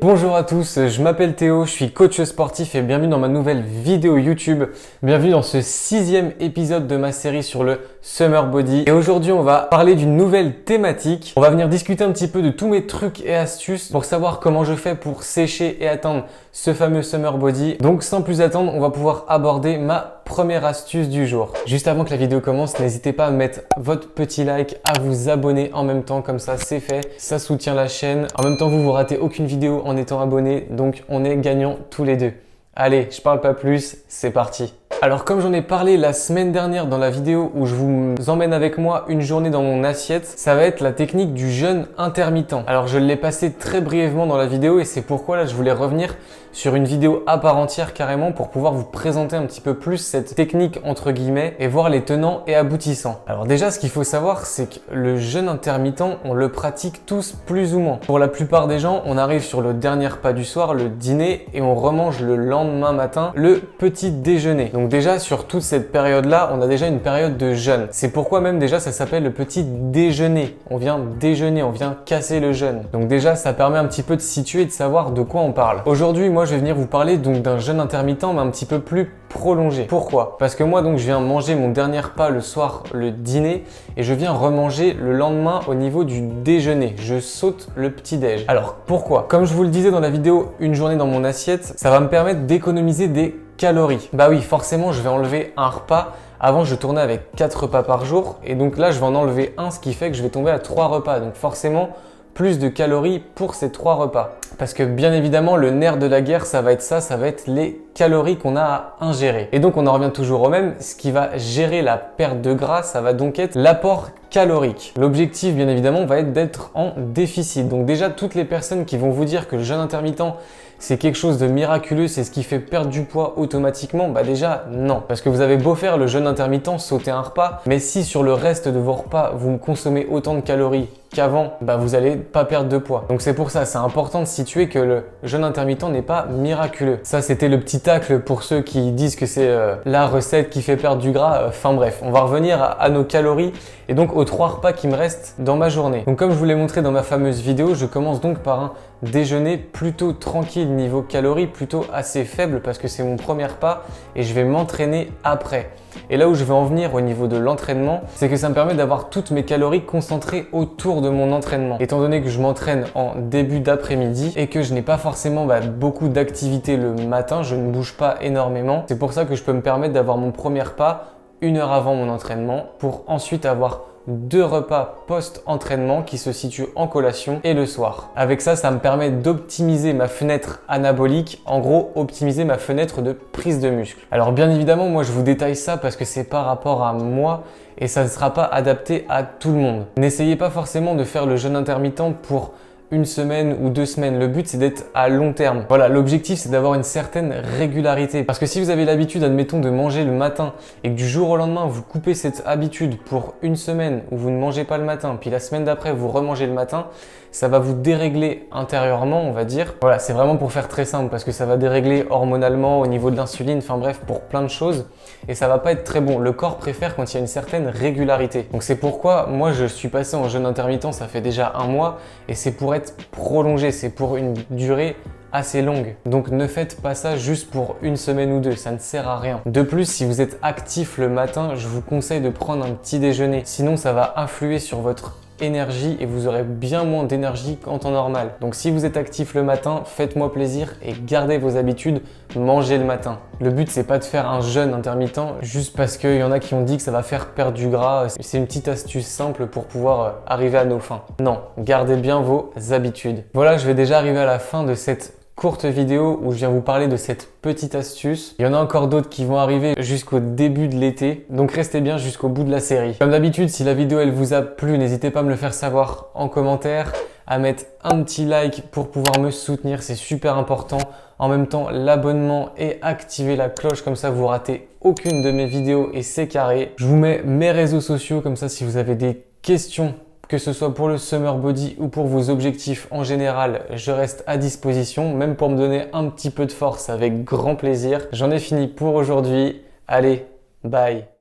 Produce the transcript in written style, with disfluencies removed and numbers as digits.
Bonjour à tous, je m'appelle Théo, je suis coach sportif et bienvenue dans ma nouvelle vidéo YouTube. Bienvenue dans ce 6e épisode de ma série sur le Summer Body. Et aujourd'hui, on va parler d'une nouvelle thématique. On va venir discuter un petit peu de tous mes trucs et astuces pour savoir comment je fais pour sécher et atteindre ce fameux Summer Body. Donc sans plus attendre, on va pouvoir aborder ma première astuce du jour. Juste avant que la vidéo commence, n'hésitez pas à mettre votre petit like, à vous abonner en même temps, comme ça c'est fait. Ça soutient la chaîne. En même temps, vous ratez aucune vidéo en étant abonné, donc on est gagnants tous les deux. Allez, je parle pas plus, c'est parti. Alors comme j'en ai parlé la semaine dernière dans la vidéo où je vous emmène avec moi une journée dans mon assiette, ça va être la technique du jeûne intermittent. Alors je l'ai passé très brièvement dans la vidéo et c'est pourquoi là je voulais revenir sur une vidéo à part entière carrément pour pouvoir vous présenter un petit peu plus cette technique entre guillemets et voir les tenants et aboutissants. Alors déjà ce qu'il faut savoir c'est que le jeûne intermittent on le pratique tous plus ou moins. Pour la plupart des gens on arrive sur le dernier repas du soir, le dîner, et on remange le lendemain matin le petit déjeuner. Donc déjà sur toute cette période là on a déjà une période de jeûne. C'est pourquoi même déjà ça s'appelle le petit déjeuner. On vient déjeuner, on vient casser le jeûne. Donc déjà ça permet un petit peu de situer et de savoir de quoi on parle. Aujourd'hui moi je vais venir vous parler donc d'un jeûne intermittent mais un petit peu plus prolongé. Pourquoi? Parce que moi donc je viens manger mon dernier repas le soir, le dîner, et je viens remanger le lendemain au niveau du déjeuner. Je saute le petit déj. Alors pourquoi? Comme je vous le disais dans la vidéo une journée dans mon assiette, ça va me permettre d'économiser des calories. Bah oui, forcément je vais enlever un repas. Avant je tournais avec 4 repas par jour et donc là je vais en enlever un, ce qui fait que je vais tomber à 3 repas. Donc forcément plus de calories pour ces 3 repas. Parce que bien évidemment, le nerf de la guerre, ça va être les calories qu'on a à ingérer. Et donc on en revient toujours au même, ce qui va gérer la perte de gras, ça va donc être l'apport calorique. L'objectif bien évidemment va être d'être en déficit. Donc déjà toutes les personnes qui vont vous dire que le jeûne intermittent c'est quelque chose de miraculeux, c'est ce qui fait perdre du poids automatiquement, bah déjà non. Parce que vous avez beau faire le jeûne intermittent, sauter un repas, mais si sur le reste de vos repas vous consommez autant de calories qu'avant, bah vous allez pas perdre de poids. Donc c'est pour ça, c'est important de situer que le jeûne intermittent n'est pas miraculeux. Ça c'était le petit tacle pour ceux qui disent que c'est la recette qui fait perdre du gras. Enfin bref, on va revenir à nos calories et donc aux 3 repas qui me restent dans ma journée. Donc comme je vous l'ai montré dans ma fameuse vidéo, je commence donc par un déjeuner plutôt tranquille niveau calories, plutôt assez faible parce que c'est mon premier repas et je vais m'entraîner après. Et là où je vais en venir au niveau de l'entraînement, c'est que ça me permet d'avoir toutes mes calories concentrées autour de mon entraînement. Étant donné que je m'entraîne en début d'après-midi et que je n'ai pas forcément beaucoup d'activité le matin, je ne bouge pas énormément. C'est pour ça que je peux me permettre d'avoir mon premier repas 1 heure avant mon entraînement pour ensuite avoir 2 repas post-entraînement qui se situent en collation et le soir. Avec ça, ça me permet d'optimiser ma fenêtre anabolique, en gros optimiser ma fenêtre de prise de muscle. Alors bien évidemment, moi je vous détaille ça parce que c'est par rapport à moi et ça ne sera pas adapté à tout le monde. N'essayez pas forcément de faire le jeûne intermittent pour 1 semaine ou 2 semaines. Le but, c'est d'être à long terme. Voilà, l'objectif, c'est d'avoir une certaine régularité. Parce que si vous avez l'habitude, admettons, de manger le matin et que du jour au lendemain, vous coupez cette habitude pour 1 semaine où vous ne mangez pas le matin, puis la semaine d'après, vous remangez le matin, ça va vous dérégler intérieurement, on va dire. Voilà, c'est vraiment pour faire très simple parce que ça va dérégler hormonalement au niveau de l'insuline, enfin bref, pour plein de choses. Et ça va pas être très bon. Le corps préfère quand il y a une certaine régularité. Donc c'est pourquoi moi je suis passé en jeûne intermittent, ça fait déjà 1 mois et c'est pour être prolongé, c'est pour une durée assez longue. Donc ne faites pas ça juste pour 1 semaine ou 2, ça ne sert à rien. De plus, si vous êtes actif le matin, je vous conseille de prendre un petit déjeuner. Sinon, ça va influer sur votre énergie et vous aurez bien moins d'énergie qu'en temps normal. Donc si vous êtes actif le matin, faites-moi plaisir et gardez vos habitudes, mangez le matin. Le but c'est pas de faire un jeûne intermittent juste parce qu'il y en a qui ont dit que ça va faire perdre du gras. C'est une petite astuce simple pour pouvoir arriver à nos fins. Non, gardez bien vos habitudes. Voilà, je vais déjà arriver à la fin de cette courte vidéo où je viens vous parler de cette petite astuce. Il y en a encore d'autres qui vont arriver jusqu'au début de l'été, donc restez bien jusqu'au bout de la série. Comme d'habitude, si la vidéo elle vous a plu, n'hésitez pas à me le faire savoir en commentaire, à mettre un petit like pour pouvoir me soutenir, c'est super important. En même temps, l'abonnement et activer la cloche, comme ça vous ratez aucune de mes vidéos et c'est carré. Je vous mets mes réseaux sociaux, comme ça si vous avez des questions, que ce soit pour le Summer Body ou pour vos objectifs en général, je reste à disposition, même pour me donner un petit peu de force avec grand plaisir. J'en ai fini pour aujourd'hui. Allez, bye!